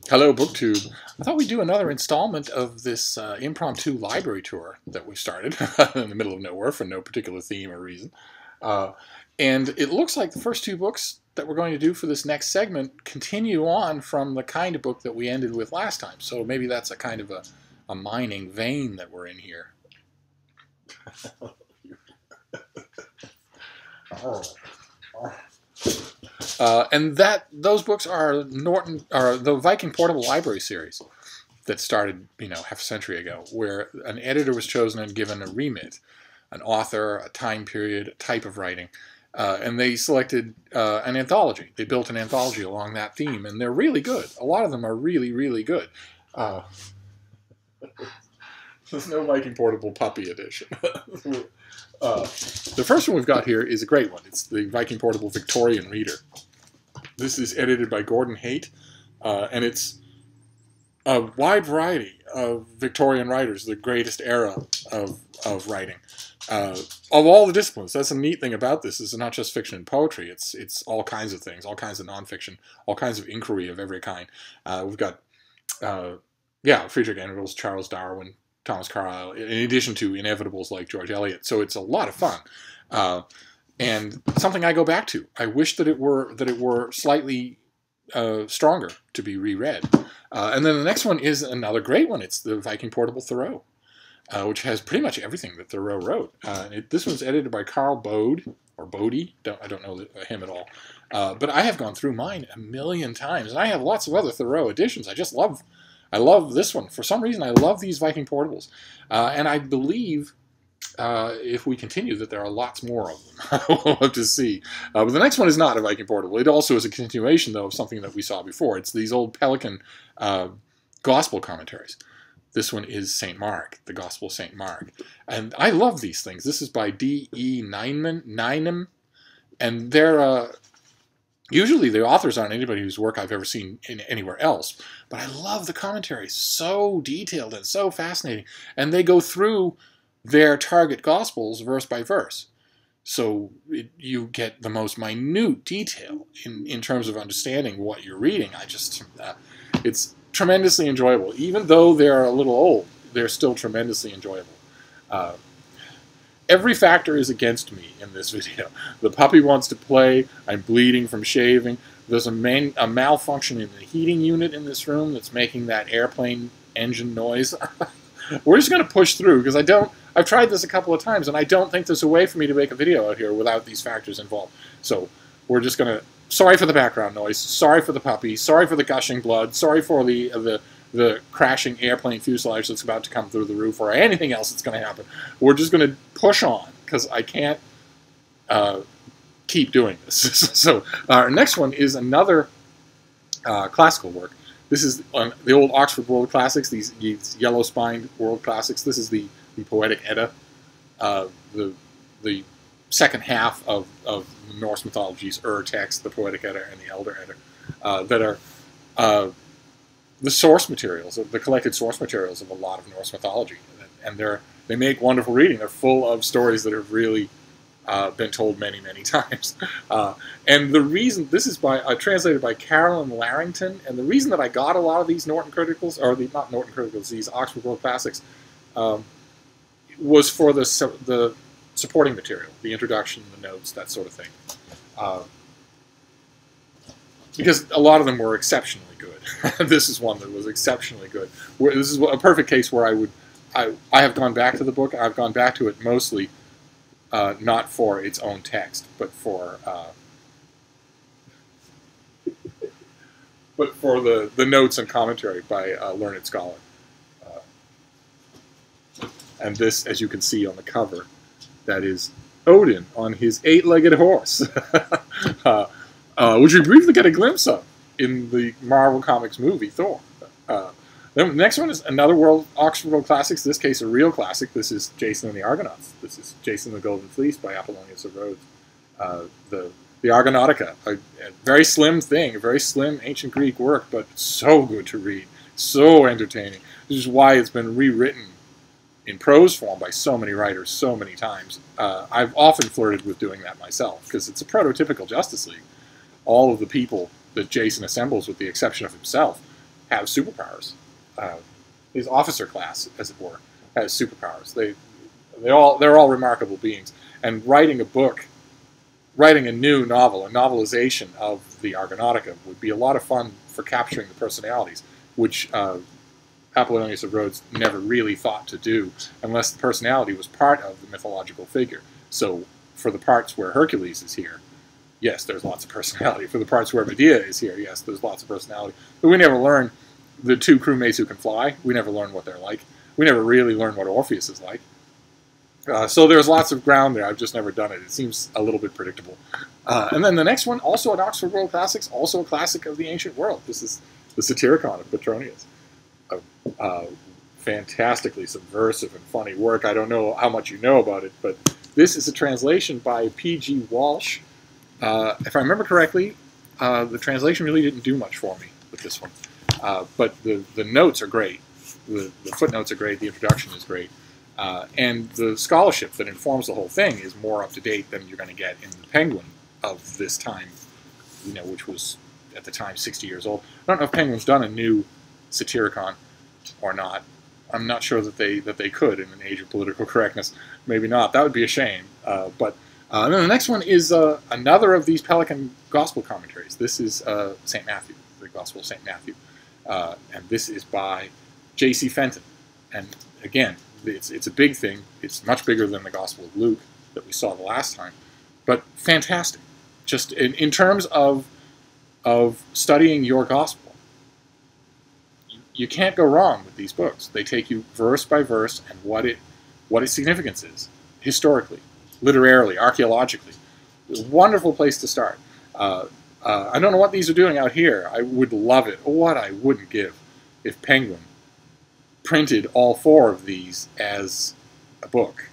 Hello, BookTube. I thought we'd do another installment of this impromptu library tour that we started in the middle of nowhere for no particular theme or reason. Uh, and it looks like the first two books that we're going to do for this next segment continue on from the kind of book that we ended with last time. So maybe that's a kind of a mining vein that we're in here. And those books are the Viking Portable Library series that started, half a century ago, where an editor was chosen and given a remit, an author, a time period, a type of writing, and they selected an anthology. They built an anthology along that theme, and they're really good. A lot of them are really, really good. There's no Viking Portable Puppy edition. The first one we've got here is a great one. It's the Viking Portable Victorian Reader. This is edited by Gordon Haight, and it's a wide variety of Victorian writers, the greatest era of writing. Of all the disciplines, that's a neat thing about this. It's not just fiction and poetry. It's all kinds of things, all kinds of nonfiction, all kinds of inquiry of every kind. We've got, Friedrich Engels, Charles Darwin, Thomas Carlyle, in addition to inevitables like George Eliot. So it's a lot of fun. And something I go back to. I wish that it were slightly stronger to be reread. And then the next one is another great one. It's the Viking Portable Thoreau, which has pretty much everything that Thoreau wrote. This one's edited by Carl Bode, or Bodie. I don't know him at all. But I have gone through mine a million times, and I have lots of other Thoreau editions. I love this one. For some reason, I love these Viking Portables. And I believe, if we continue, that there are lots more of them. We'll have to see. But the next one is not a Viking Portable. It also is a continuation, though, of something that we saw before. It's these old Pelican Gospel commentaries. This one is St. Mark, the Gospel of St. Mark. And I love these things. This is by D.E. Nynam. And they're... Usually the authors aren't anybody whose work I've ever seen anywhere else, but I love the commentary. So detailed and so fascinating. And they go through their target Gospels verse by verse. So you get the most minute detail in terms of understanding what you're reading. It's tremendously enjoyable. Even though they're a little old, they're still tremendously enjoyable. Every factor is against me in this video. The puppy wants to play. I'm bleeding from shaving. There's a malfunction in the heating unit in this room that's making that airplane engine noise. We're just going to push through because I've tried this a couple of times and I don't think there's a way for me to make a video out here without these factors involved. So we're just going to, sorry for the background noise, sorry for the puppy, sorry for the gushing blood, sorry for the crashing airplane fuselage that's about to come through the roof, or anything else that's going to happen. We're just going to push on, because I can't keep doing this. So our next one is another classical work. This is the old Oxford World Classics, these yellow-spined World Classics. This is the Poetic Edda, the second half of Norse mythology's text, the Poetic Edda and the Elder Edda, that are the source materials, the collected source materials of a lot of Norse mythology, and they make wonderful reading. They're full of stories that have really been told many, many times. And the reason this is translated by Carolyn Larrington, and the reason that I got a lot of these Norton Criticals, or not Norton Criticals, these Oxford World Classics, was for the supporting material, the introduction, the notes, that sort of thing. Because a lot of them were exceptionally good. This is one that was exceptionally good. This is a perfect case where I have gone back to the book. I've gone back to it mostly not for its own text, but for the notes and commentary by a learned scholar. And this, as you can see on the cover, that is Odin on his 8-legged horse. Which we briefly get a glimpse of in the Marvel Comics movie, Thor. Then the next one is another Oxford World Classics, in this case a real classic. This is Jason and the Argonauts. This is Jason and the Golden Fleece by Apollonius of Rhodes. The Argonautica, a very slim thing, a very slim ancient Greek work, but so good to read, so entertaining. This is why it's been rewritten in prose form by so many writers so many times. I've often flirted with doing that myself, because it's a prototypical Justice League. All of the people that Jason assembles, with the exception of himself, have superpowers. His officer class, as it were, has superpowers. They're all remarkable beings. And writing a book, writing a new novel, a novelization of the Argonautica, would be a lot of fun for capturing the personalities, which Apollonius of Rhodes never really thought to do unless the personality was part of the mythological figure. So for the parts where Hercules is here, yes, there's lots of personality. For the parts where Medea is here, yes, there's lots of personality. But we never learn the two crewmates who can fly. We never learn what they're like. We never really learn what Orpheus is like. So there's lots of ground there. I've just never done it. It seems a little bit predictable. And then the next one, also an Oxford World Classics, also a classic of the ancient world. This is the Satyricon of Petronius. A fantastically subversive and funny work. I don't know how much you know about it, but this is a translation by P.G. Walsh. If I remember correctly, the translation really didn't do much for me with this one. But the notes are great. The footnotes are great. The introduction is great. And the scholarship that informs the whole thing is more up to date than you're going to get in the Penguin of this time, which was at the time 60 years old. I don't know if Penguin's done a new Satyricon or not. I'm not sure that they could in an age of political correctness. Maybe not. That would be a shame. But then the next one is another of these Pelican Gospel commentaries. This is St. Matthew, the Gospel of St. Matthew. And this is by J.C. Fenton. And again, it's a big thing. It's much bigger than the Gospel of Luke that we saw the last time. But fantastic. Just in terms of studying your Gospel, you can't go wrong with these books. They take you verse by verse and what its significance is, historically, literarily, archaeologically. It's a wonderful place to start. I don't know what these are doing out here. I would love it. What I wouldn't give if Penguin printed all 4 of these as a book,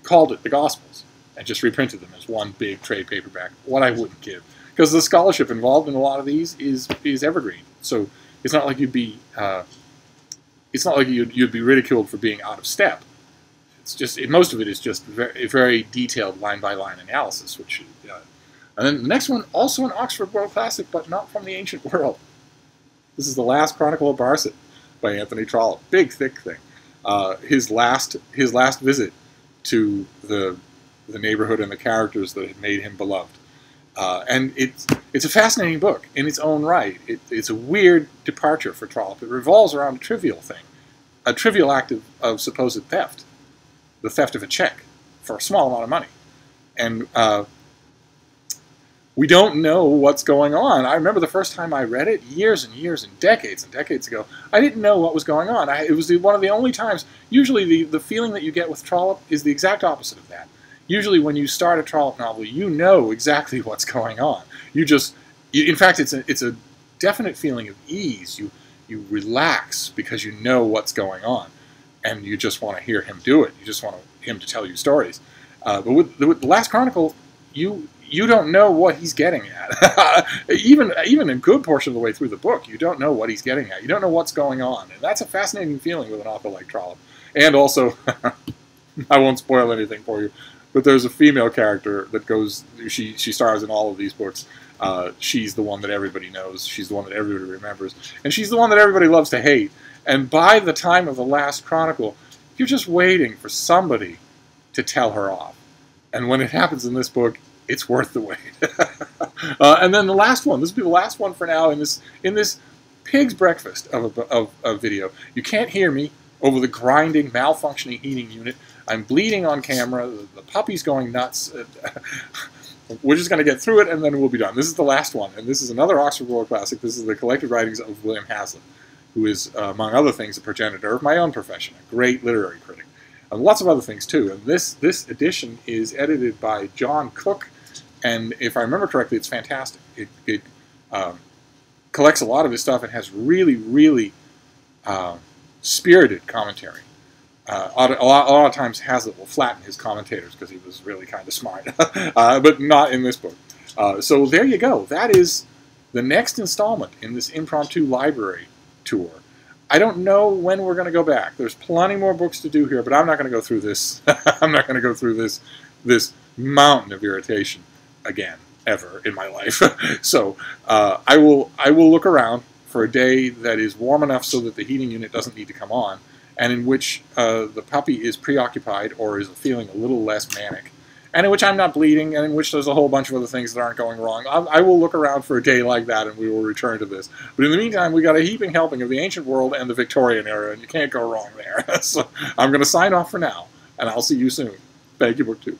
called it the Gospels, and just reprinted them as one big trade paperback. What I wouldn't give. Because the scholarship involved in a lot of these is evergreen. So it's not like you'd be ridiculed for being out of step. It's just most of it is just very detailed line by line analysis. And then the next one, also an Oxford World Classic, but not from the ancient world. This is the Last Chronicle of Barset by Anthony Trollope. Big thick thing. His last visit to the neighborhood and the characters that had made him beloved. And it's a fascinating book in its own right. It's a weird departure for Trollope. It revolves around a trivial thing, a trivial act of supposed theft, the theft of a check for a small amount of money. And we don't know what's going on. I remember the first time I read it, years and years and decades ago, I didn't know what was going on. It was one of the only times, usually the feeling that you get with Trollope is the exact opposite of that. Usually when you start a Trollope novel, you know exactly what's going on. In fact, it's a definite feeling of ease. You relax because you know what's going on, and you just want to hear him do it. You just want him to tell you stories. But with the Last Chronicle, you don't know what he's getting at. even a good portion of the way through the book, you don't know what he's getting at. You don't know what's going on, and that's a fascinating feeling with an author like Trollope. And also, I won't spoil anything for you, but there's a female character that goes. She stars in all of these books. She's the one that everybody knows. She's the one that everybody remembers, and she's the one that everybody loves to hate. And by the time of the Last Chronicle, you're just waiting for somebody to tell her off. And when it happens in this book, it's worth the wait. And then the last one. This will be the last one for now in this pig's breakfast of a video. You can't hear me over the grinding, malfunctioning heating unit. I'm bleeding on camera. The puppy's going nuts. We're just going to get through it, and then we'll be done. This is the last one, and this is another Oxford World Classic. This is the collected writings of William Hazlitt, who is, among other things, a progenitor of my own profession, a great literary critic. And lots of other things, too. And this edition is edited by John Cook, and if I remember correctly, it's fantastic. It collects a lot of his stuff and has really, really spirited commentary. A lot of times Hazlitt will flatten his commentators because he was really kind of smart, but not in this book. So there you go. That is the next installment in this impromptu library tour. I don't know when we're going to go back. There's plenty more books to do here, but I'm not going to go through this. I'm not going to go through this mountain of irritation again, ever in my life. So I will look around for a day that is warm enough so that the heating unit doesn't need to come on, and in which the puppy is preoccupied or is feeling a little less manic, and in which I'm not bleeding, and in which there's a whole bunch of other things that aren't going wrong. I will look around for a day like that, and we will return to this. But in the meantime, we got a heaping helping of the ancient world and the Victorian era, and you can't go wrong there. So I'm going to sign off for now, and I'll see you soon. Thank you, BookTube.